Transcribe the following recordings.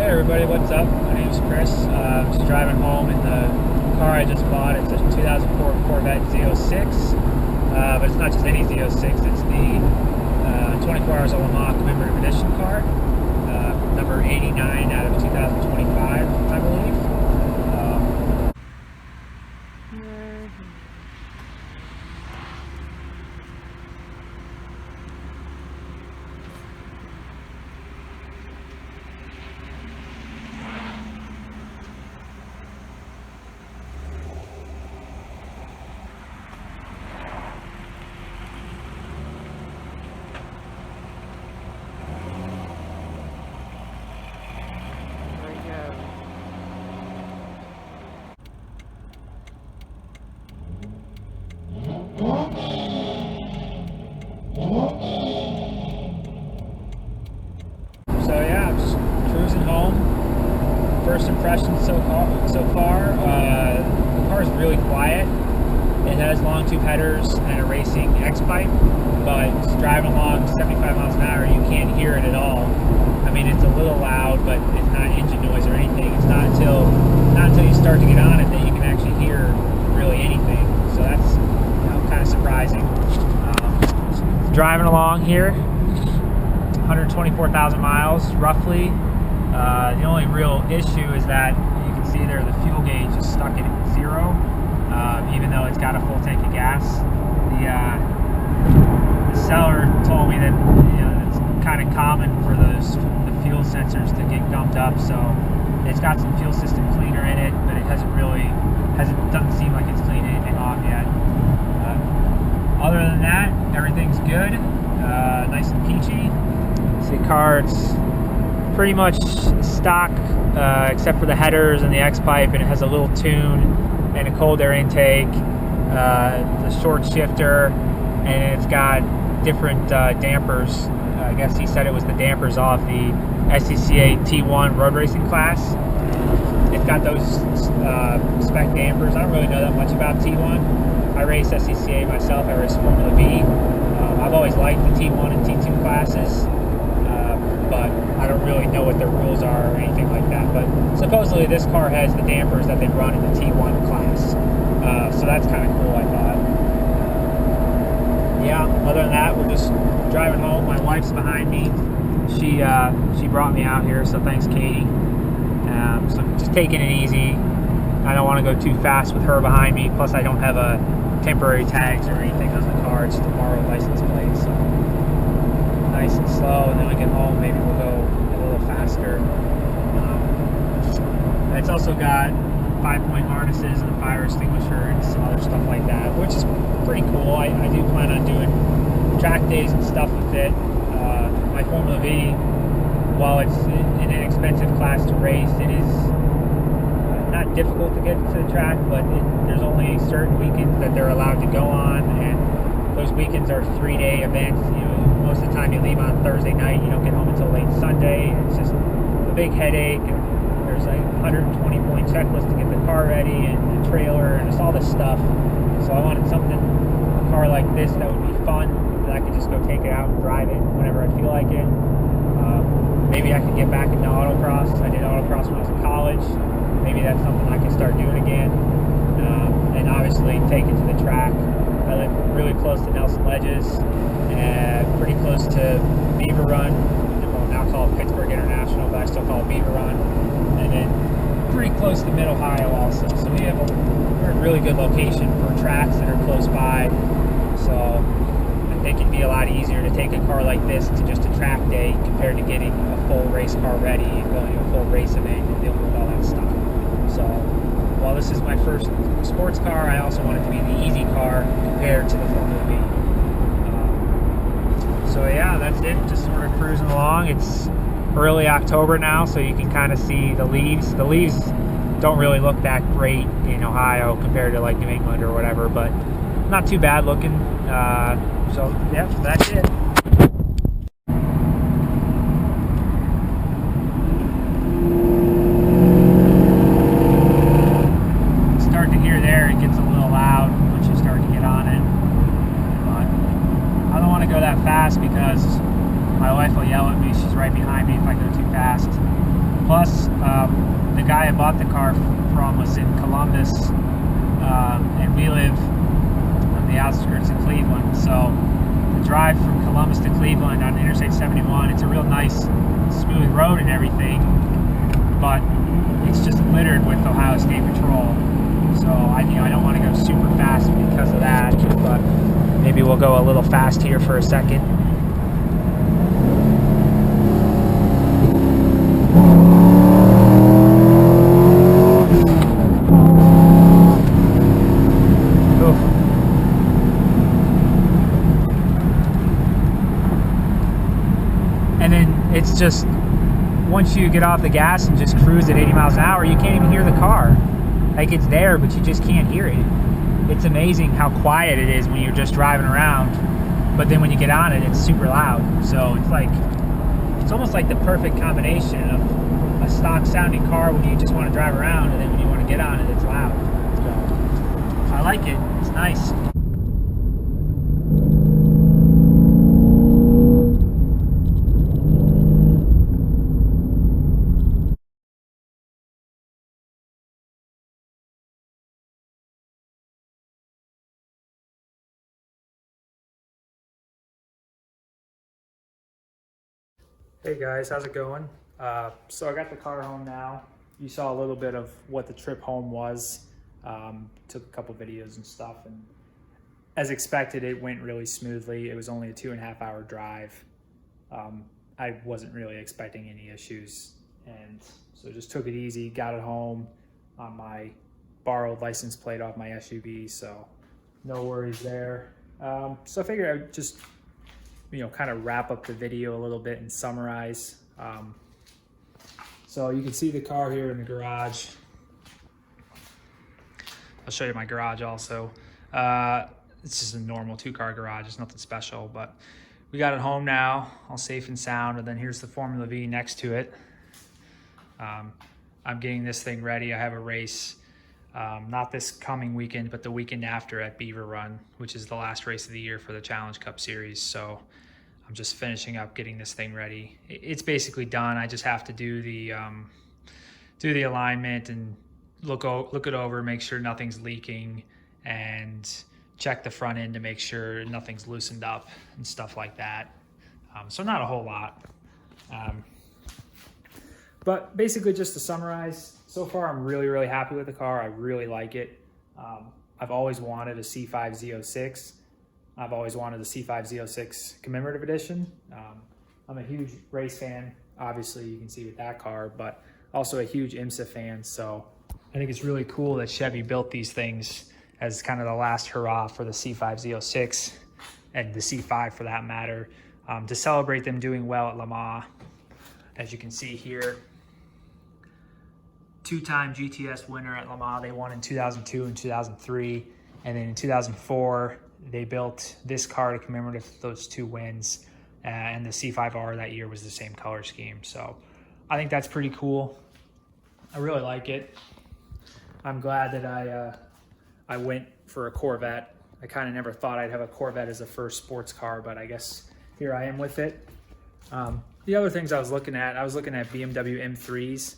Hey everybody, what's up? My name is Chris. I'm just driving home in the car I just bought. It's a 2004 Corvette Z06, but it's not just any Z06, it's the 24 Hours of Mans Commemorative Edition car, number 89 out of 2025, I believe. So yeah, I'm just cruising home. First impressions so far, the car is really quiet. It has long tube headers and a racing X-pipe, but just driving along 75 miles an hour, you can't hear it at all. I mean, it's a little loud, but it's not engine noise or anything. It's not until you start to get on it that you can actually hear really anything. So that's kind of surprising. Driving along here, 124,000 miles roughly. The only real issue is that you can see there the fuel gauge is stuck at 0, even though it's got a full tank of gas. The seller told me that it's kind of common for the fuel sensors to get gummed up, so it's got some fuel system cleaner in it, but it doesn't seem like it's cleaned anything off yet. Other than that, everyth's good, nice and peachy. The car, it's pretty much stock except for the headers and the X-pipe, and it has a little tune and a cold air intake, the short shifter, and it's got different dampers. I guess he said it was the dampers off the SCCA T1 road racing class. It's got those spec dampers. I don't really know that much about T1. I race SCCA myself. I race Formula Vee. I've always liked the T1 and T2 classes, but I don't really know what their rules are or anything like that. But supposedly this car has the dampers that they run in the T1 class, so that's kind of cool, I thought. Yeah, other than that, we're just driving home. My wife's behind me. She brought me out here, so thanks, Katie. So just taking it easy. I don't want to go too fast with her behind me, plus I don't have a temporary tags or anything on the car. It's just a borrowed license plate, so nice and slow, and then we get home, maybe we'll go a little faster. It's also got 5-point harnesses and a fire extinguisher and some other stuff like that, which is pretty cool. I do plan on doing track days and stuff with it. My Formula Vee, while it's an inexpensive class to race, it is not difficult to get to the track, but there's only certain weekends that they're allowed to go on, and those weekends are 3-day events. Most of the time you leave on Thursday night, you don't get home until late Sunday. It's just a big headache, and there's a 120-point checklist to get the car ready, and the trailer, and just all this stuff. So I wanted a car like this that would be fun, that I could just go take it out and drive it whenever I feel like it. Maybe I could get back into autocross. I did autocross when I was in college. Maybe that's something I can start doing again. And obviously take it to the track. I live really close to Nelson Ledges, and pretty close to Beaver Run. Well, now called Pittsburgh International, but I still call it Beaver Run. And then pretty close to Mid-Ohio also. So we're a really good location for tracks that are close by. So I think it'd be a lot easier to take a car like this to just a track day compared to getting a full race car ready and going to a full race event and dealing with all that stuff. So while this is my first sports car, I also want it to be the easy car compared to the Formula Vee. So yeah, that's it. Just sort of cruising along. It's early October now, so you can kind of see the leaves. The leaves don't really look that great in Ohio compared to like New England or whatever, but not too bad looking. So yeah, that's it. Start to hear there, it gets a little loud once you start to get on it. But I don't want to go that fast because my wife will yell at me. She's right behind me if I go too fast. Plus, the guy I bought the car from was in Columbus, and we live on the outskirts of Cleveland. So the drive from Columbus to Cleveland on Interstate 71, it's a real nice, smooth road and everything, but it's just littered with Ohio State Patrol. So I don't want to go super fast because of that, but maybe we'll go a little fast here for a second. And then it's just, once you get off the gas and just cruise at 80 miles an hour, you can't even hear the car. Like, it's there, but you just can't hear it. It's amazing how quiet it is when you're just driving around, but then when you get on it, it's super loud. So it's almost like the perfect combination of a stock sounding car when you just want to drive around, and then when you want to get on it, it's loud. So I like it. It's nice. Hey guys, how's it going? So I got the car home now. You saw a little bit of what the trip home was. Took a couple videos and stuff, and as expected, it went really smoothly. It was only a 2.5 hour drive. I wasn't really expecting any issues, and so just took it easy, got it home on my borrowed license plate off my SUV, so no worries there. So I figured I would just kind of wrap up the video a little bit and summarize. So you can see the car here in the garage. I'll show you my garage also. It's just a normal 2-car garage. It's nothing special, but we got it home now, all safe and sound. And then here's the Formula Vee next to it. I'm getting this thing ready. I have a race, not this coming weekend, but the weekend after at Beaver Run, which is the last race of the year for the Challenge Cup Series. So I'm just finishing up getting this thing ready. It's basically done. I just have to do the alignment and look it over, make sure nothing's leaking, and check the front end to make sure nothing's loosened up and stuff like that. So not a whole lot. But basically, just to summarize, so far I'm really, really happy with the car. I really like it. I've always wanted a C5 Z06. I've always wanted the C5 Z06 Commemorative Edition. I'm a huge race fan, obviously you can see with that car, but also a huge IMSA fan. So I think it's really cool that Chevy built these things as kind of the last hurrah for the C5 Z06 and the C5 for that matter, to celebrate them doing well at Le Mans. As you can see here, 2-time GTS winner at Le Mans. They won in 2002 and 2003, and then in 2004 they built this car to commemorate those 2 wins, and the C5R that year was the same color scheme. So I think that's pretty cool. I really like it. I'm glad that I went for a Corvette. I kind of never thought I'd have a Corvette as a first sports car, but I guess here I am with it. The other things I was looking at BMW M3s,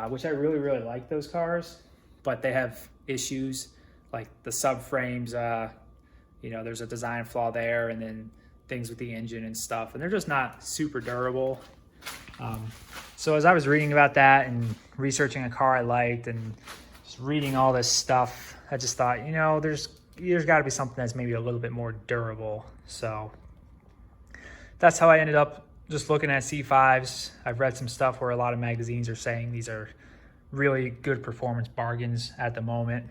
which I really, really like those cars, but they have issues like the subframes. There's a design flaw there, and then things with the engine and stuff, and they're just not super durable. So as I was reading about that and researching a car I liked and just reading all this stuff, I just thought, there's got to be something that's maybe a little bit more durable. So that's how I ended up just looking at C5s. I've read some stuff where a lot of magazines are saying these are really good performance bargains at the moment.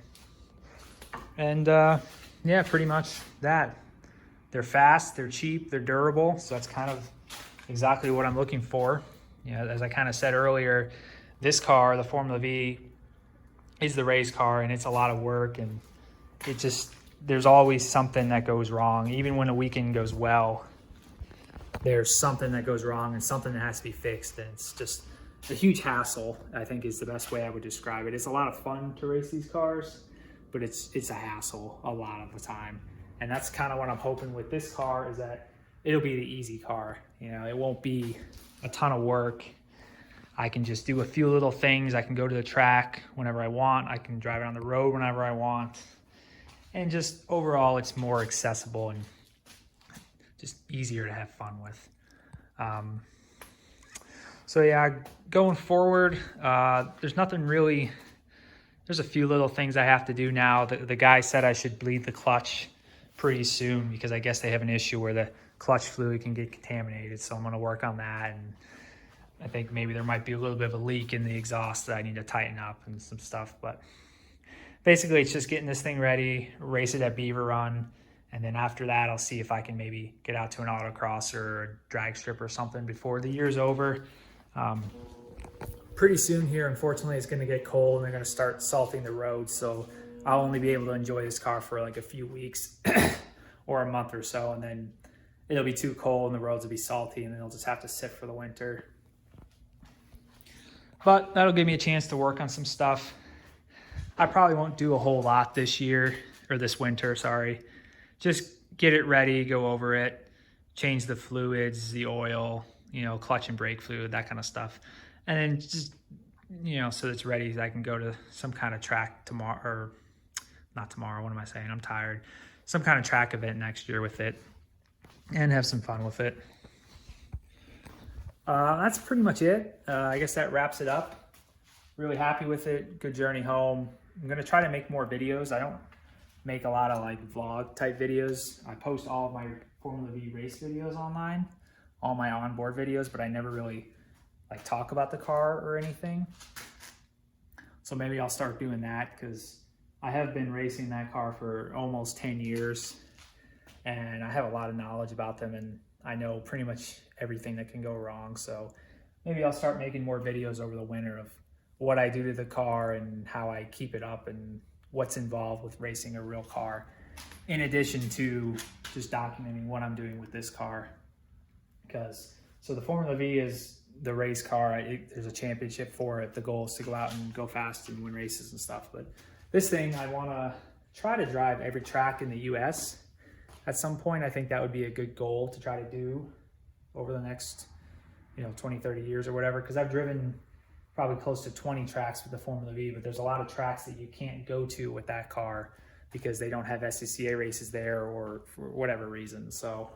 And yeah, pretty much that. They're fast, they're cheap, they're durable. So that's kind of exactly what I'm looking for. As I kind of said earlier, this car, the Formula Vee, is the race car, and it's a lot of work, and there's always something that goes wrong. Even when a weekend goes well, there's something that goes wrong and something that has to be fixed, and it's just a huge hassle, I think is the best way I would describe it. It's a lot of fun to race these cars, but it's a hassle a lot of the time. And that's kind of what I'm hoping with this car, is that it'll be the easy car. It won't be a ton of work. I can just do a few little things. I can go to the track whenever I want. I can drive it on the road whenever I want. And just overall, it's more accessible and just easier to have fun with. So yeah, going forward, there's nothing really, there's a few little things I have to do now. The guy said I should bleed the clutch pretty soon because I guess they have an issue where the clutch fluid can get contaminated. So I'm gonna work on that. And I think maybe there might be a little bit of a leak in the exhaust that I need to tighten up and some stuff. But basically it's just getting this thing ready, race it at Beaver Run. And then after that, I'll see if I can maybe get out to an autocross or a drag strip or something before the year's over. Pretty soon here, unfortunately, it's going to get cold and they're going to start salting the roads. So I'll only be able to enjoy this car for like a few weeks or a month or so. And then it'll be too cold and the roads will be salty and then they'll just have to sit for the winter. But that'll give me a chance to work on some stuff. I probably won't do a whole lot this year, or this winter, sorry. Just get it ready, go over it, change the fluids, the oil, you know, clutch and brake fluid, that kind of stuff. And then just, you know, so it's ready, I can go to some kind of track tomorrow, or not tomorrow, what am I saying? I'm tired. Some kind of track event next year with it and have some fun with it. That's pretty much it. I guess that wraps it up. Really happy with it. Good journey home. I'm going to try to make more videos. I don't make a lot of like vlog type videos. I post all of my Formula Vee race videos online, all my onboard videos, but I never really like talk about the car or anything. So maybe I'll start doing that because I have been racing that car for almost 10 years and I have a lot of knowledge about them and I know pretty much everything that can go wrong. So maybe I'll start making more videos over the winter of what I do to the car and how I keep it up and what's involved with racing a real car, in addition to just documenting what I'm doing with this car. Because, so the Formula Vee is the race car. There's a championship for it. The goal is to go out and go fast and win races and stuff. But this thing, I want to try to drive every track in the US. At some point, I think that would be a good goal to try to do over the next, 20, 30 years or whatever. Because I've driven probably close to 20 tracks with the Formula Vee, but there's a lot of tracks that you can't go to with that car because they don't have SCCA races there or for whatever reason. So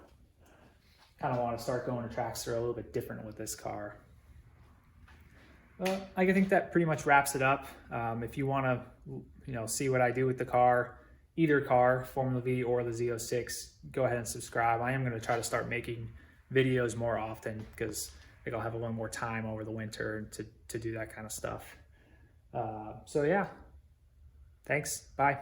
kind of want to start going to tracks that are a little bit different with this car. I think that pretty much wraps it up. If you want to, see what I do with the car, either car, Formula Vee or the Z06, go ahead and subscribe. I am going to try to start making videos more often because I think I'll have a little more time over the winter to do that kind of stuff. So yeah, thanks, bye.